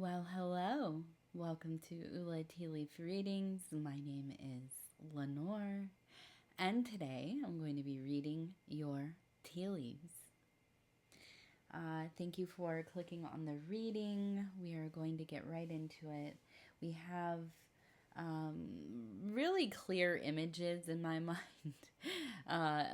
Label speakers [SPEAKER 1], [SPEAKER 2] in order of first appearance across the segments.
[SPEAKER 1] Well, hello. Welcome to Ula Tea Leaf Readings. My name is Lenore, and today I'm going to be reading your tea leaves. Thank you for clicking on the reading. We are going to get right into it. We have really clear images in my mind.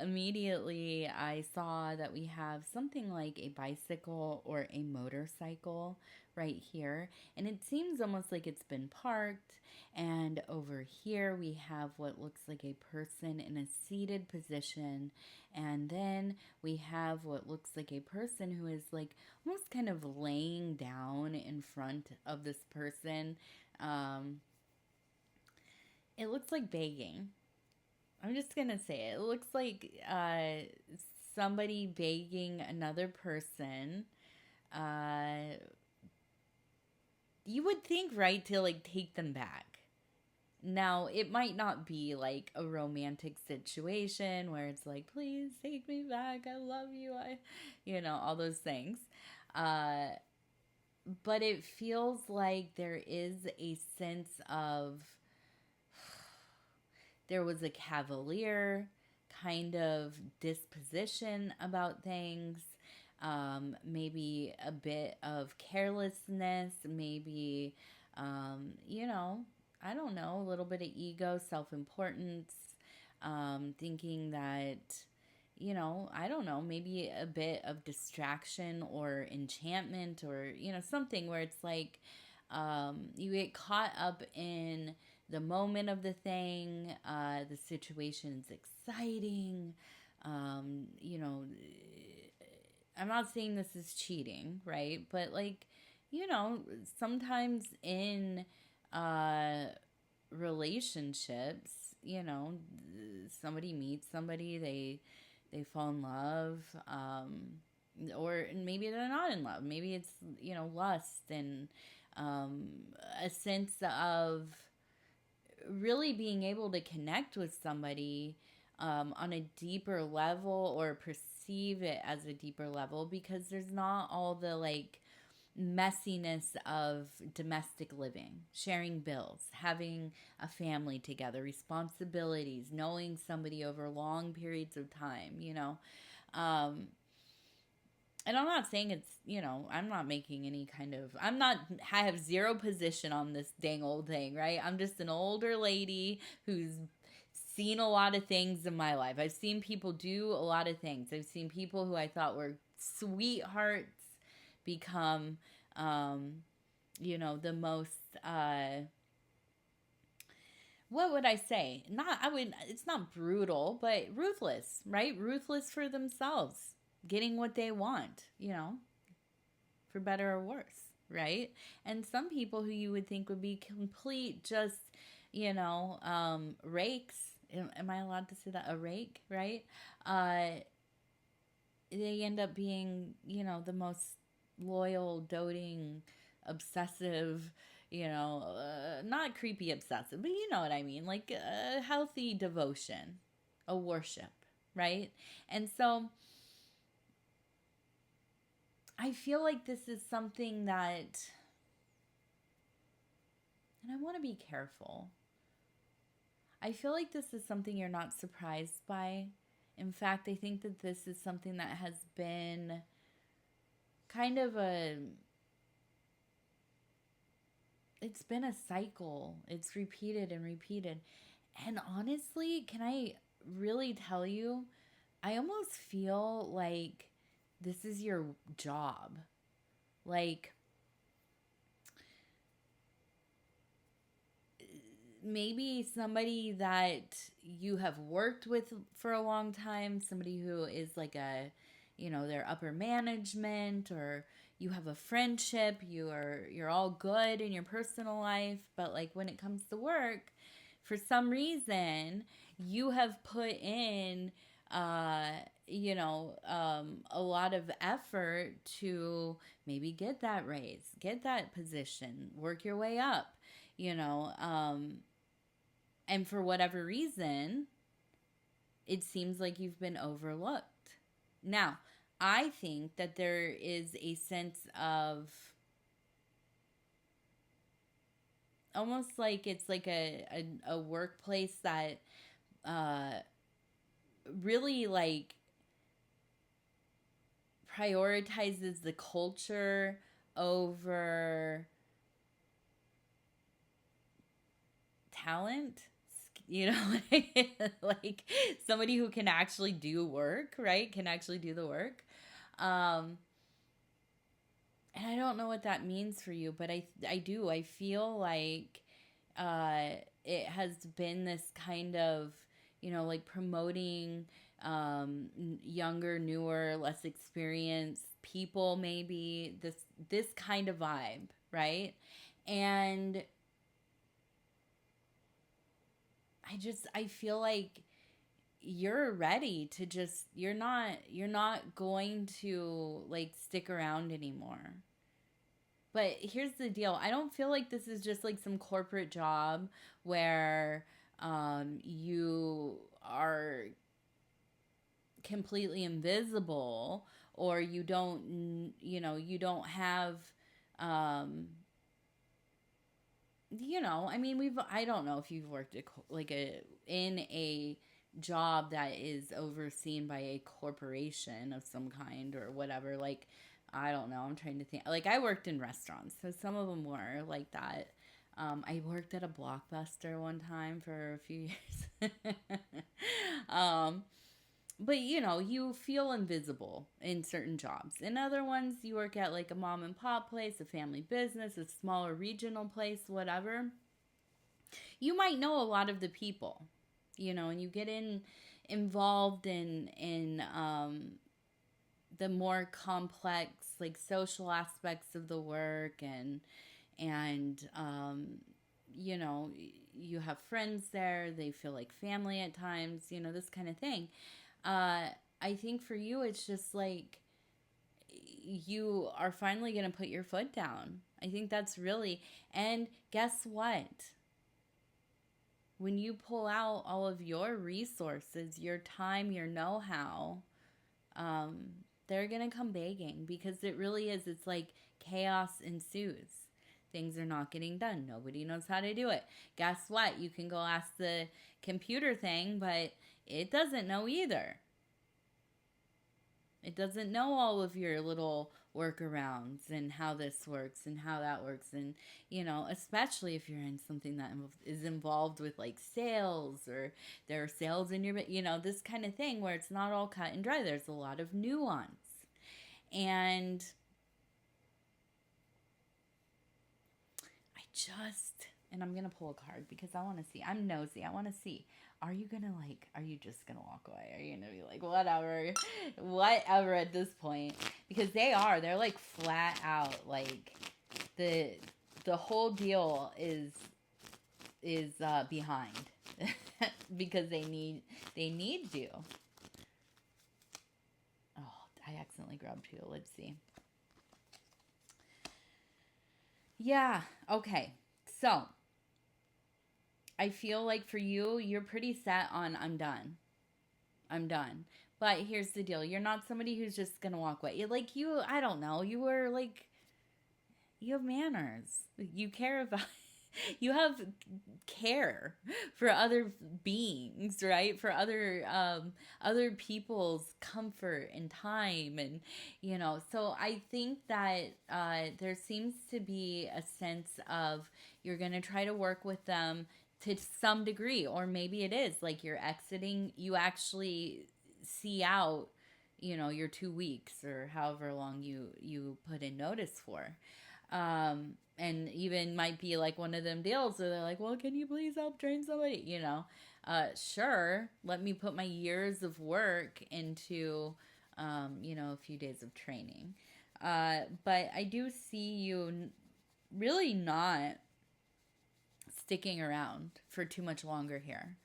[SPEAKER 1] Immediately, I saw that we have something like a bicycle or a motorcycle right here, and it seems almost like it's been parked. And over here, we have what looks like a person in a seated position, and then we have what looks like a person who is like almost kind of laying down in front of this person. Um, it looks like begging. I'm just gonna say it. It looks like somebody begging another person. Uh, you would think, right, to like take them back. Now, it might not be like a romantic situation where it's like, please take me back. I love you. All those things. Uh, but it feels like there is a sense of there was a cavalier kind of disposition about things, maybe a bit of carelessness, maybe, I don't know, a little bit of ego, self importance, thinking that, I don't know, maybe a bit of distraction or enchantment or, something where it's like you get caught up in the moment of the thing, the situation's exciting. Um, you know, I'm not saying this is cheating, right? But like, sometimes in uh, relationships, somebody meets somebody, they fall in love, or maybe they're not in love. Maybe it's lust and um, a sense of really being able to connect with somebody on a deeper level or perceive it as a deeper level because there's not all the like messiness of domestic living, sharing bills, having a family together, responsibilities, knowing somebody over long periods of time. Um, and I'm not saying it's, I'm not making any kind of, I have zero position on this dang old thing, right? I'm just an older lady who's seen a lot of things in my life. I've seen people do a lot of things. I've seen people who I thought were sweethearts become, um, the most, what would I say? It's not brutal, but ruthless, right? Ruthless for themselves, getting what they want, for better or worse, right? And some people who you would think would be complete, just, rakes. Am I allowed to say that? A rake, right? Uh, they end up being, the most loyal, doting, obsessive, not creepy obsessive, but you know what I mean, like a healthy devotion, a worship, right? And so I feel like this is something that, and I want to be careful. I feel like this is something you're not surprised by. In fact, I think that this is something that has been kind of it's been a cycle. It's repeated and repeated. And honestly, can I really tell you, I almost feel like this is your job. Like, maybe somebody that you have worked with for a long time, somebody who is like their upper management, or you have a friendship, you're all good in your personal life, but like when it comes to work, for some reason, you have put in a lot of effort to maybe get that raise, get that position, work your way up, you know, um, and for whatever reason, it seems like you've been overlooked. Now, I think that there is a sense of almost like it's like a workplace that uh, really like prioritizes the culture over talent, you know, like somebody who can actually do work, right, can actually do the work. um and I don't know what that means for you, but I do, I feel like uh it has been this kind of, you know, like promoting younger, newer, less experienced people, maybe this kind of vibe, right? And I feel like you're ready to just, you're not going to like stick around anymore. But here's the deal. I don't feel like this is just like some corporate job where you are completely invisible, or you don't, you know, you don't have um you know, I mean, I don't know if you've worked like a in a job that is overseen by a corporation of some kind or whatever. Like, I don't know. I'm trying to think. Like, I worked in restaurants, so some of them were like that. I worked at a Blockbuster one time for a few years. um, but you know, you feel invisible in certain jobs. In other ones, you work at like a mom and pop place, a family business, a smaller regional place, whatever. You might know a lot of the people, you know, and you get involved in the more complex, like social aspects of the work, and you know, you have friends there, they feel like family at times, you know, this kind of thing. uh I think for you it's just like you are finally going to put your foot down. I think that's really, and guess what, when you pull out all of your resources, your time, your know-how, um, they're gonna come begging, because it really is. It's like chaos ensues. Things are not getting done. Nobody knows how to do it. Guess what? You can go ask the computer thing, but it doesn't know either. It doesn't know all of your little workarounds and how this works and how that works. And, you know, especially if you're in something that is involved with like sales, or there are sales in your, you know, this kind of thing where it's not all cut and dry. There's a lot of nuance. And and I'm going to pull a card because I want to see. I'm nosy. I want to see. Are you going to like, are you just going to walk away? Are you going to be like, whatever, whatever at this point? Because they're like flat out, like the, the whole deal is behind because they need you. Oh, I accidentally grabbed two. Let's see. Yeah. Okay. So I feel like for you, you're pretty set on I'm done. I'm done. But here's the deal. You're not somebody who's just going to walk away. You're like you, I don't know. You were like, you have manners. You care about, you have care for other beings, right? For other people's comfort and time, and you know. So I think that there seems to be a sense of you're going to try to work with them to some degree, or maybe it is like you're exiting. You actually see out, you know, your 2 weeks or however long you put in notice for. And even might be like one of them deals where they're like, well, can you please help train somebody, you know? Sure, let me put my years of work into you know, a few days of training. But I do see you really not sticking around for too much longer here.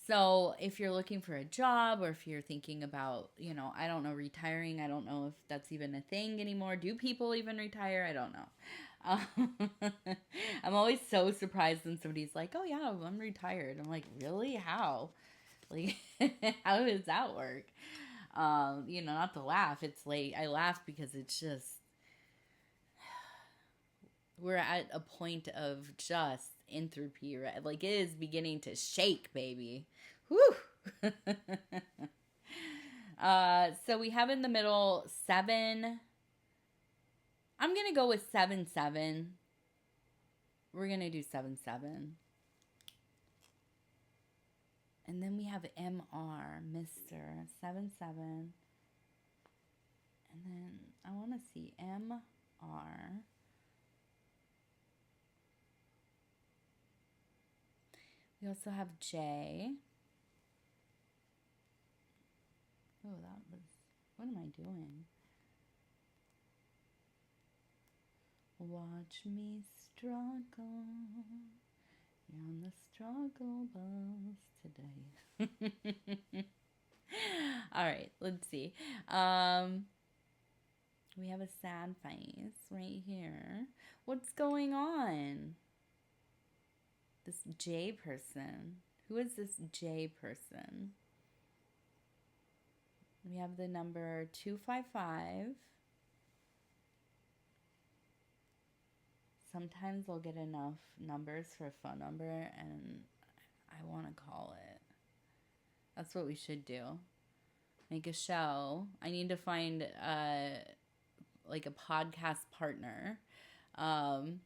[SPEAKER 1] So if you're looking for a job, or if you're thinking about, you know, I don't know, retiring, I don't know if that's even a thing anymore. Do people even retire? I don't know. I'm always so surprised when somebody's like, oh yeah, I'm retired. I'm like, really? How? Like, how does that work? You know, not to laugh. It's like, I laugh because it's just, we're at a point of just entropy, right? Like, it is beginning to shake, baby. Whew. So we have in the middle 7. I'm gonna go with 7-7. We're gonna do 7-7. And then we have Mr. Mr. 7-7. And then I want to see Mr. We also have J. Oh, that was... What am I doing? Watch me struggle. You're on the struggle bus today. All right, let's see. We have a sad face right here. What's going on? This J person. Who is this J person? We have the number 255. Sometimes I'll get enough numbers for a phone number and I want to call it. That's what we should do. Make a show. I need to find like a podcast partner. And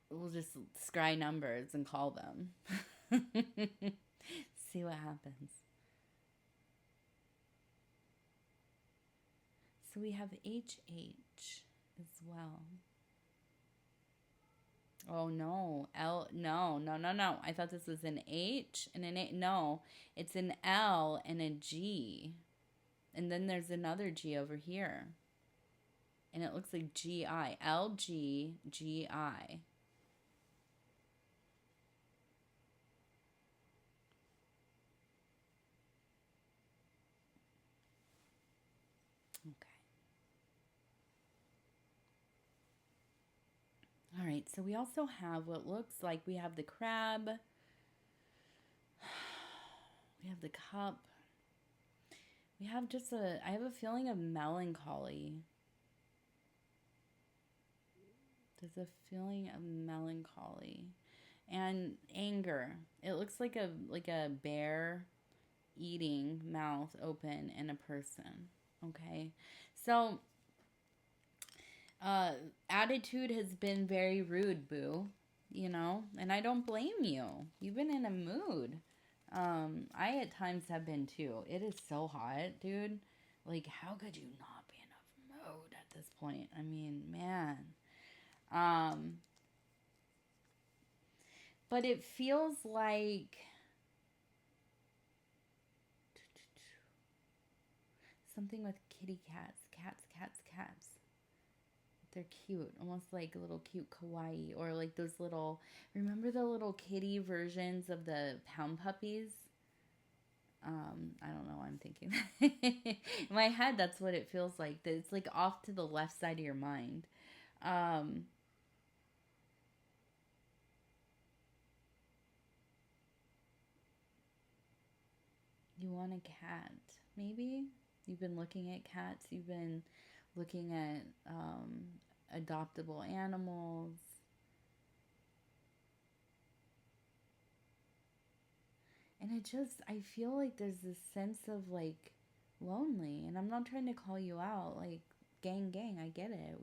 [SPEAKER 1] we'll just scry numbers and call them. See what happens. So we have HH as well. Oh no, no. I thought this was an H and an A. No, it's an L and a G. And then there's another G over here. And it looks like GI. LGGI. Okay. All right, so we also have what looks like we have the crab. We have the cup. We have just I have a feeling of melancholy. There's a feeling of melancholy and anger. It looks like a bear eating, mouth open, and a person. Okay, so attitude has been very rude, boo. You know, and I don't blame you. You've been in a mood. I at times have been too. It is so hot, dude. Like, how could you not be in a mood at this point? I mean, man. But it feels like something with kitty cats. Cats. They're cute. Almost like a little cute kawaii. Or like those little... Remember the little kitty versions of the pound puppies? I don't know why I'm thinking that. In my head, that's what it feels like. That it's like off to the left side of your mind. You want a cat, maybe? You've been looking at cats. You've been looking at adoptable animals. And I feel like there's this sense of like lonely. And I'm not trying to call you out. Like, gang, I get it.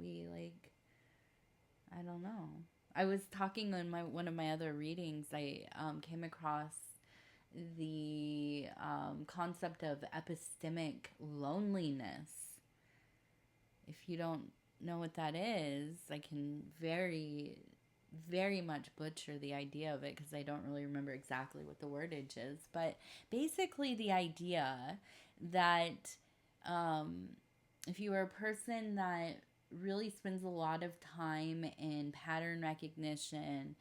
[SPEAKER 1] I don't know. I was talking in one of my other readings. I came across the concept of epistemic loneliness. If you don't know what that is, I can very, very much butcher the idea of it because I don't really remember exactly what the wordage is. But basically, the idea that if you are a person that really spends a lot of time in pattern recognition,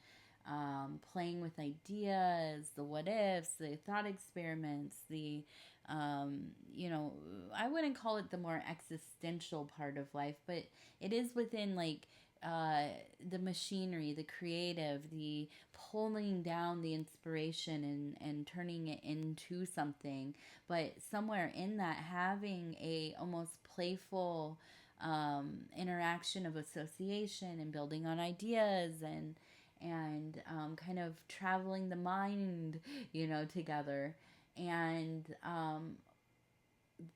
[SPEAKER 1] playing with ideas, the what ifs, the thought experiments, the, I wouldn't call it the more existential part of life, but it is within like the machinery, the creative, the pulling down the inspiration and turning it into something. But somewhere in that, having a almost playful interaction of association and building on ideas and kind of traveling the mind, together. And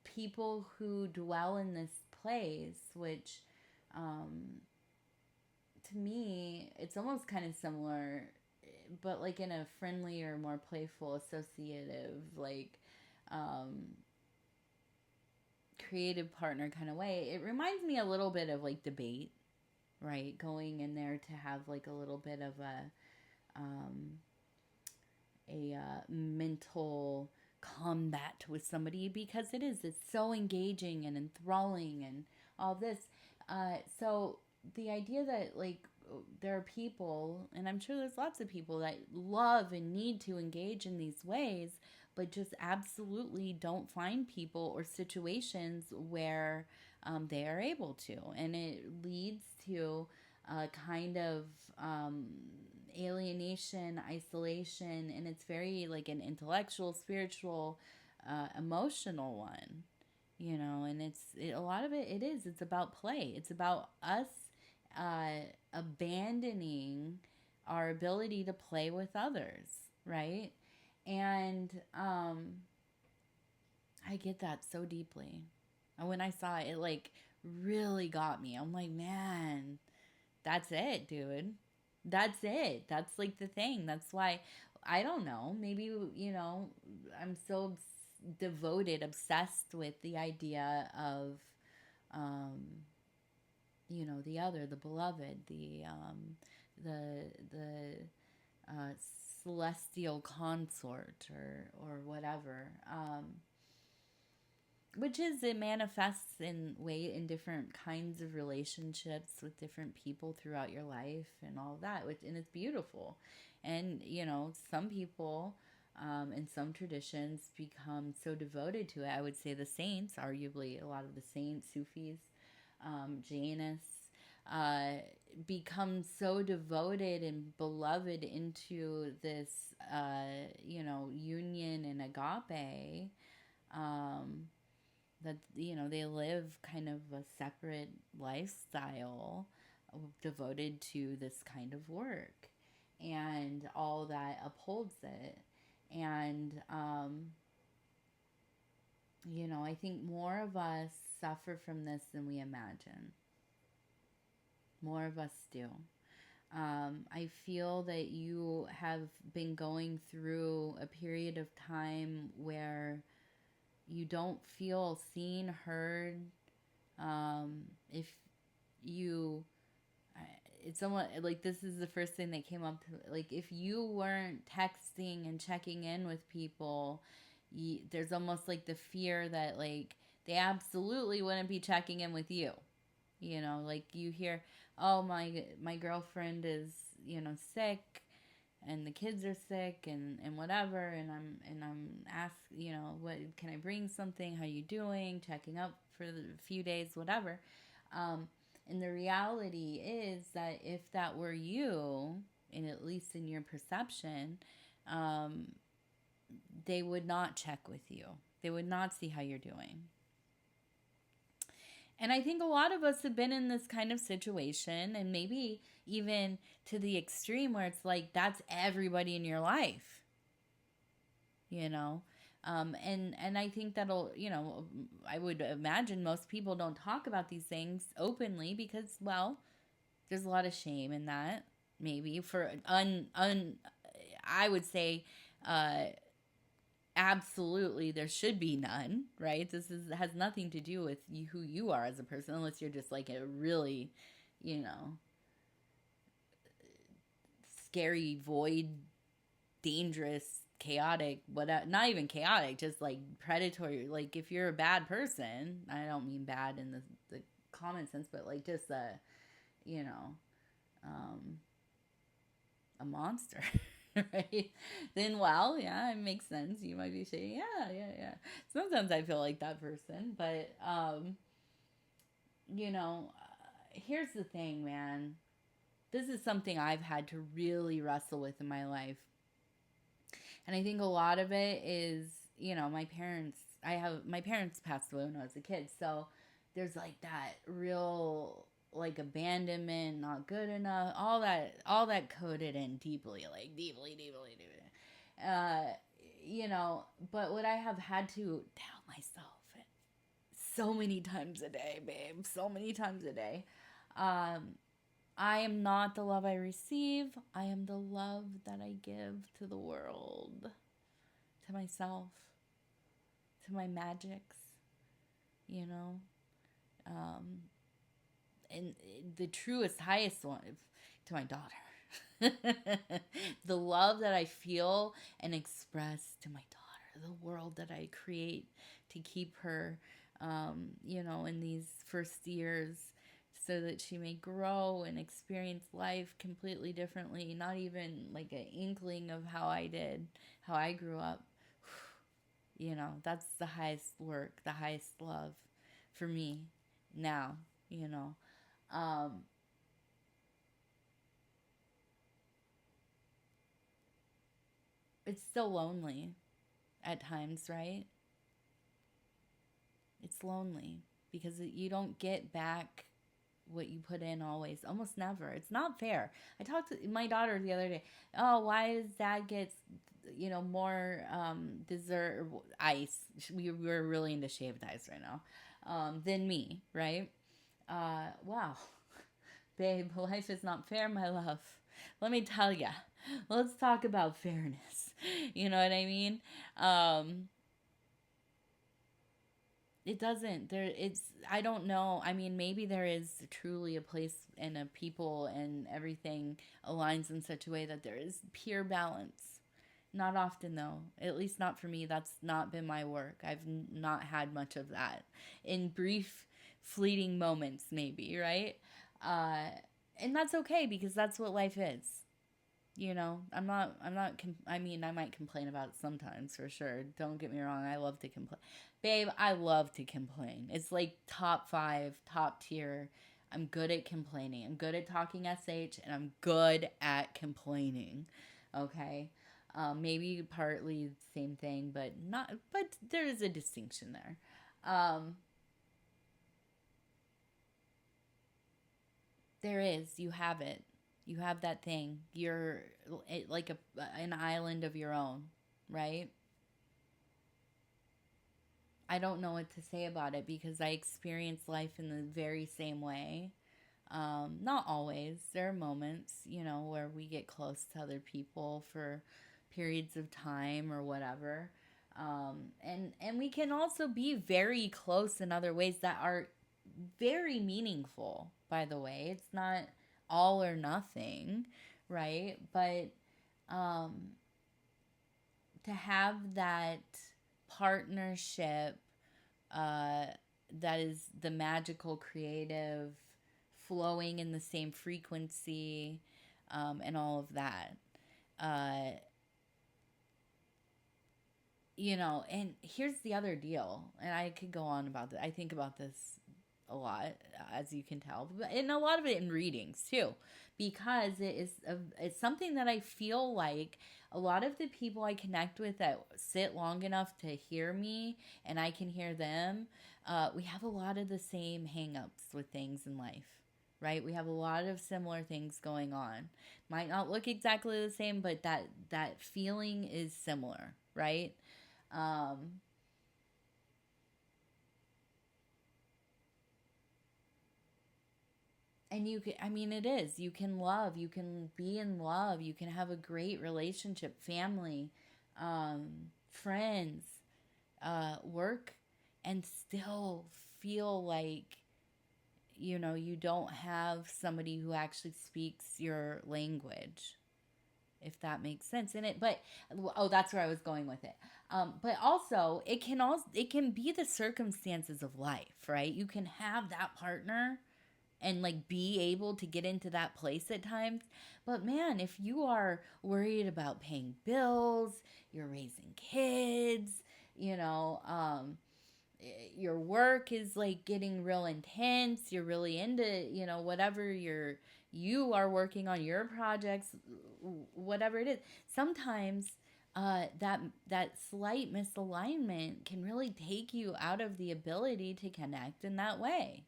[SPEAKER 1] people who dwell in this place, which to me, it's almost kind of similar, but like in a friendlier, more playful, associative, like um, creative partner kind of way. It reminds me a little bit of like debate, right? Going in there to have like a little bit of a mental combat with somebody, because it's so engaging and enthralling and all this. So the idea that like there are people, and I'm sure there's lots of people that love and need to engage in these ways, but just absolutely don't find people or situations where they are able to. And it leads to a kind of alienation, isolation, and it's very like an intellectual, spiritual, emotional one, and a lot of it's about play. It's about us abandoning our ability to play with others, right? And I get that so deeply. And when I saw it, it like really got me. I'm like, man, that's it, dude. That's it. That's like the thing. That's why, I don't know, maybe, I'm so devoted, obsessed with the idea of, um, the other, the beloved, the uh, celestial consort, or whatever. Which is, it manifests in different kinds of relationships with different people throughout your life and all of that, and it's beautiful. And some people in some traditions become so devoted to it. I would say the saints, arguably a lot of the saints, Sufis, Jainists, uh, become so devoted and beloved into this union and agape, um, that they live kind of a separate lifestyle devoted to this kind of work and all that upholds it. And I think more of us suffer from this than we imagine. More of us do. I feel that you have been going through a period of time where you don't feel seen, heard. If you, it's somewhat like, this is the first thing that came up. Like, if you weren't texting and checking in with people, there's almost like the fear that like they absolutely wouldn't be checking in with you. Like you hear, oh, my girlfriend is sick, and the kids are sick, and whatever, and I'm asked, what can I bring, something, how you doing, checking up for the few days, whatever. And the reality is that if that were you, and at least in your perception, they would not check with you. They would not see how you're doing. And I think a lot of us have been in this kind of situation, and maybe even to the extreme where it's like that's everybody in your life, and I think that'll, I would imagine most people don't talk about these things openly because, well, there's a lot of shame in that, maybe for I would say, absolutely there should be none, right? Has nothing to do with who you are as a person, unless you're just like a really, scary void, dangerous, chaotic, not even chaotic, just like predatory. Like if you're a bad person, I don't mean bad in the common sense, but like just a monster. Right? Then, well, yeah, it makes sense. You might be saying, yeah. Sometimes I feel like that person, but here's the thing, man. This is something I've had to really wrestle with in my life, and I think a lot of it is, my parents. My parents passed away when I was a kid, so there's like that real like abandonment, not good enough, all that coded in deeply, like deeply. Uh, but what I have had to tell myself so many times a day, babe, so many times a day, um, I am not the love I receive. I am the love that I give to the world, to myself, to my magics, you know. Um, and the truest, highest one to my daughter. The love that I feel and express to my daughter, the world that I create to keep her, in these first years so that she may grow and experience life completely differently, not even like an inkling of how I did, how I grew up. That's the highest work, the highest love for me now, you know. Um, it's still lonely at times, right? It's lonely because you don't get back what you put in always, almost never. It's not fair. I talked to my daughter the other day. Oh, why does dad get more dessert ice? We're really into shaved ice right now, than me, right? Wow. Babe, life is not fair, my love. Let me tell ya. Let's talk about fairness. You know what I mean? Um, it doesn't. I don't know. I mean, maybe there is truly a place and a people and everything aligns in such a way that there is pure balance. Not often, though. At least not for me. That's not been my work. I've not had much of that. In brief, fleeting moments, maybe, right? Uh, and that's okay because that's what life is. I mean, I might complain about it sometimes for sure. Don't get me wrong. I love to complain. Babe, I love to complain. It's like top five, top tier. I'm good at complaining. I'm good at talking SH and I'm good at complaining. Okay. Maybe partly the same thing, but there is a distinction there. Um, there is. You have it. You have that thing. You're like an island of your own, right? I don't know what to say about it because I experience life in the very same way. Not always. There are moments, where we get close to other people for periods of time or whatever. And we can also be very close in other ways that are very meaningful, by the way. It's not all or nothing, right? But um, to have that partnership uh, that is the magical, creative, flowing in the same frequency, and all of that. Uh, and here's the other deal, and I could go on about this. I think about this a lot, as you can tell, and a lot of it in readings too, because it's something that I feel like a lot of the people I connect with that sit long enough to hear me and I can hear them, we have a lot of the same hangups with things in life. Right, we have a lot of similar things going on. Might not look exactly the same, but that feeling is similar, right? Um, and I mean, it is. You can love, you can be in love, you can have a great relationship, family, friends, work, and still feel like, you don't have somebody who actually speaks your language, if that makes sense in it. But oh, that's where I was going with it. But also it can be the circumstances of life, right? You can have that partner and like be able to get into that place at times. But man, if you are worried about paying bills, you're raising kids, you know, um, your work is like getting real intense, you're really into, whatever you are working on, your projects, whatever it is. Sometimes that slight misalignment can really take you out of the ability to connect in that way,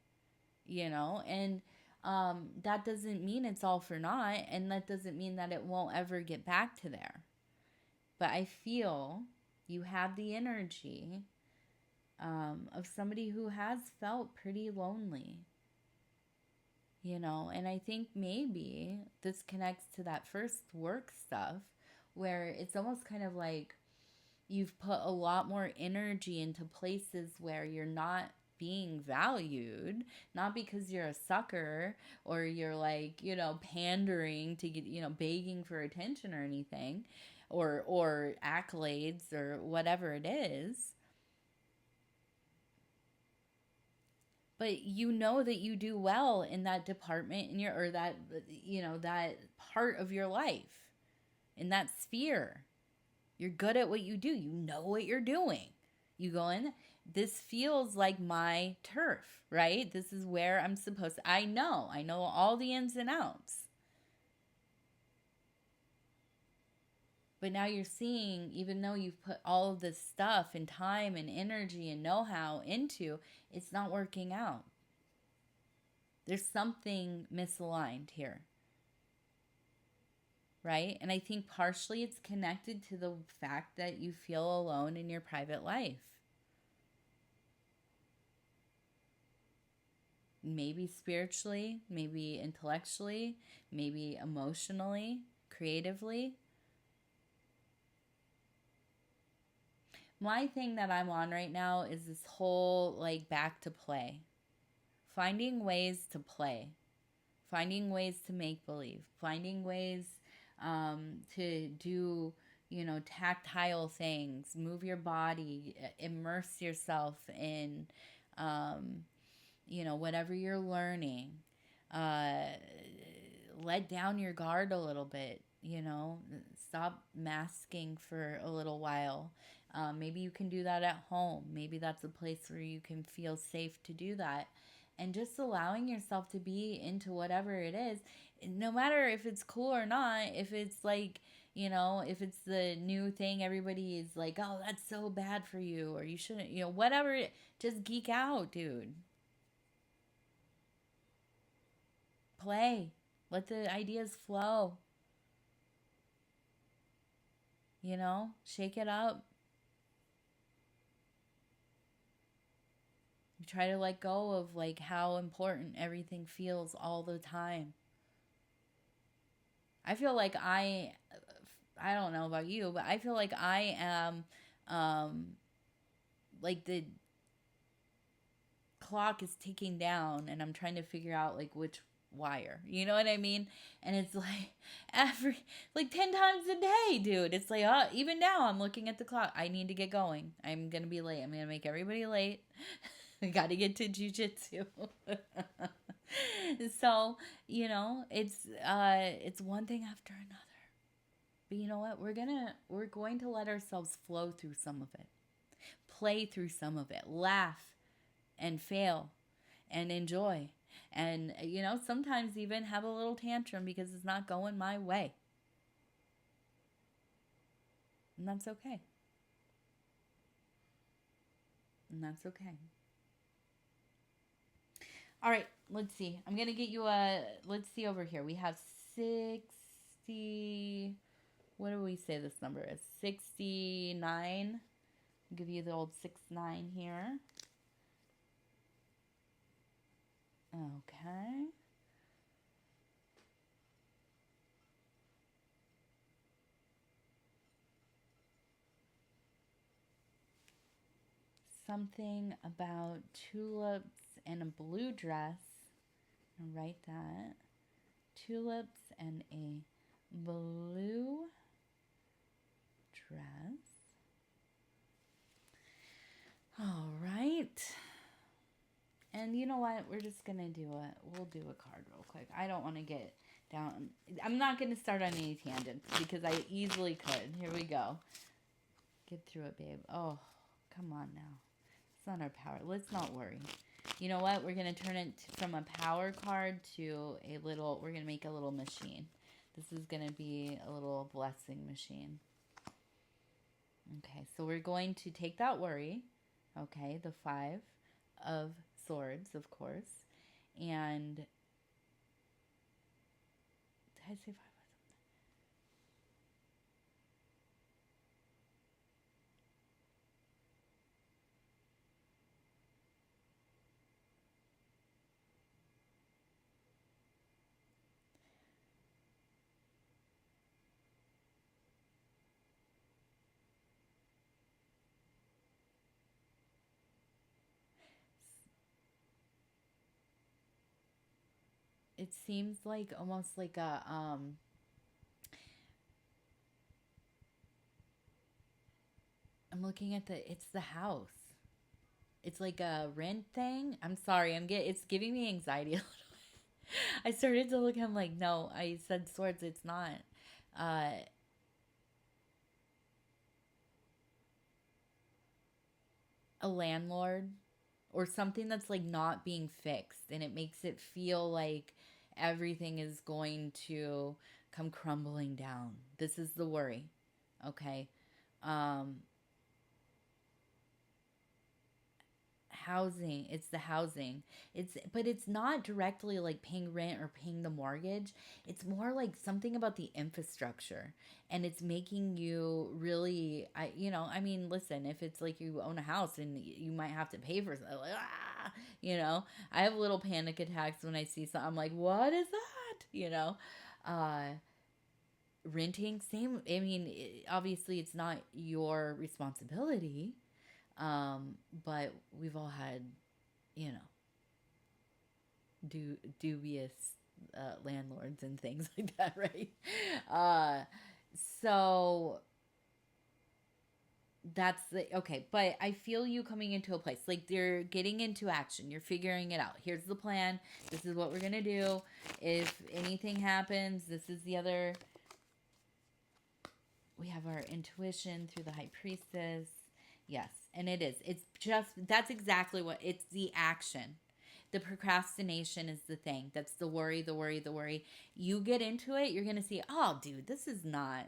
[SPEAKER 1] and that doesn't mean it's all for naught, and that doesn't mean that it won't ever get back to there. But I feel you have the energy of somebody who has felt pretty lonely, and I think maybe this connects to that first work stuff where it's almost kind of like you've put a lot more energy into places where you're not being valued, not because you're a sucker or you're like, pandering to get, begging for attention or anything, or accolades or whatever it is. But you know that you do well in that department in or that, that part of your life, in that sphere. You're good at what you do. You know what you're doing. You go in, this feels like my turf, right? This is where I'm supposed to, I know all the ins and outs. But now you're seeing, even though you've put all of this stuff and time and energy and know-how into, it's not working out. There's something misaligned here. Right? And I think partially it's connected to the fact that you feel alone in your private life. Maybe spiritually, maybe intellectually, maybe emotionally, creatively. My thing that I'm on right now is this whole like back to play. Finding ways to play. Finding ways to make believe. Finding ways to do, tactile things, move your body, immerse yourself in, whatever you're learning. Let down your guard a little bit, stop masking for a little while. Maybe you can do that at home. Maybe that's a place where you can feel safe to do that. And just allowing yourself to be into whatever it is, no matter if it's cool or not, if it's like, if it's the new thing, everybody is like, oh, that's so bad for you, or you shouldn't, whatever, just geek out, dude. Play. Let the ideas flow. Shake it up. You try to let go of like how important everything feels all the time. I feel like I don't know about you, but I feel like I am like the clock is ticking down and I'm trying to figure out like which wire. You know what I mean? And it's like like 10 times a day, dude. It's like, even now I'm looking at the clock. I need to get going. I'm going to be late. I'm going to make everybody late. I got to get to jujitsu. So, it's one thing after another. But you know what? We're going to let ourselves flow through some of it. Play through some of it. Laugh and fail and enjoy. And, sometimes even have a little tantrum because it's not going my way. And that's okay. And that's okay. All right, let's see. I'm going to get you let's see over here. We have 60, what do we say this number is? 69. I'll give you the old 69 here. Okay. Something about tulips and a blue dress. I'll write that. Tulips and a blue dress. All right. And you know what? We're just going to we'll do a card real quick. I don't want to get down. I'm not going to start on any tangents because I easily could. Here we go. Get through it, babe. Oh, come on now. It's not our power. Let's not worry. You know what? We're going to turn it from a power card to we're going to make a little machine. This is going to be a little blessing machine. Okay, so we're going to take that worry. Okay, the Five of Swords, of course. And did I say five? It seems like almost like a I'm looking at it's the house. It's like a rent thing. I'm sorry, it's giving me anxiety a little. I started to look. I'm like, no, I said swords. It's not. Uh, a landlord or something that's like not being fixed, and it makes it feel like everything is going to come crumbling down. This is the worry. Okay. Um, housing, it's the housing. But it's not directly like paying rent or paying the mortgage. It's more like something about the infrastructure, and it's making you really, I mean, listen, if it's like you own a house and you might have to pay for something, like, I have little panic attacks when I see something. I'm like, what is that, uh renting, same. I mean, obviously it's not your responsibility, but we've all had, you know, dubious landlords and things like that, right? Uh, so that's the okay. But I feel you coming into a place like you're getting into action. You're figuring it out. Here's the plan. This is what we're gonna do. If anything happens, this is the other. We have our intuition through the high priestess. Yes, and it is. It's just that's exactly what it's the action. The procrastination is the thing. That's the worry, the worry, the worry. You get into it, you're going to see, "Oh, dude, this is not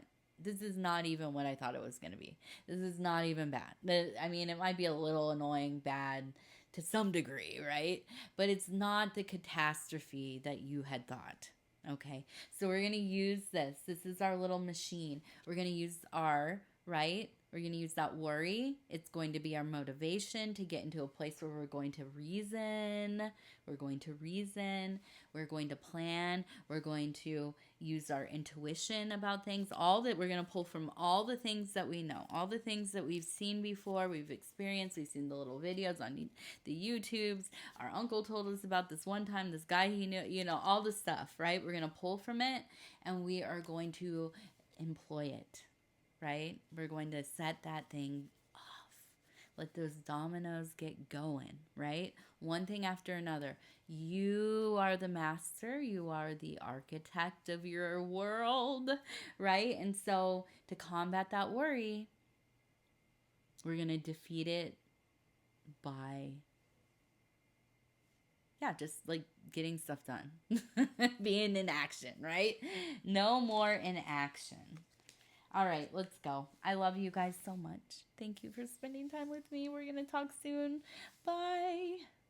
[SPEAKER 1] even what I thought it was going to be. This is not even bad." I mean, it might be a little annoying, bad to some degree, right? But it's not the catastrophe that you had thought. Okay. So we're going to use this. This is our little machine. We're going to use our, right? We're going to use that worry. It's going to be our motivation to get into a place where we're going to reason. We're going to reason. We're going to plan. We're going to use our intuition about things. All that we're going to pull from all the things that we know, all the things that we've seen before, we've experienced. We've seen the little videos on the YouTubes. Our uncle told us about this one time, this guy he knew, all the stuff, right? We're going to pull from it and we are going to employ it, right? We're going to set that thing off. Let those dominoes get going, right? One thing after another. You are the master. You are the architect of your world, right? And so to combat that worry, we're going to defeat it by, yeah, just like getting stuff done, being in action, right? No more inaction. All right, let's go. I love you guys so much. Thank you for spending time with me. We're going to talk soon. Bye.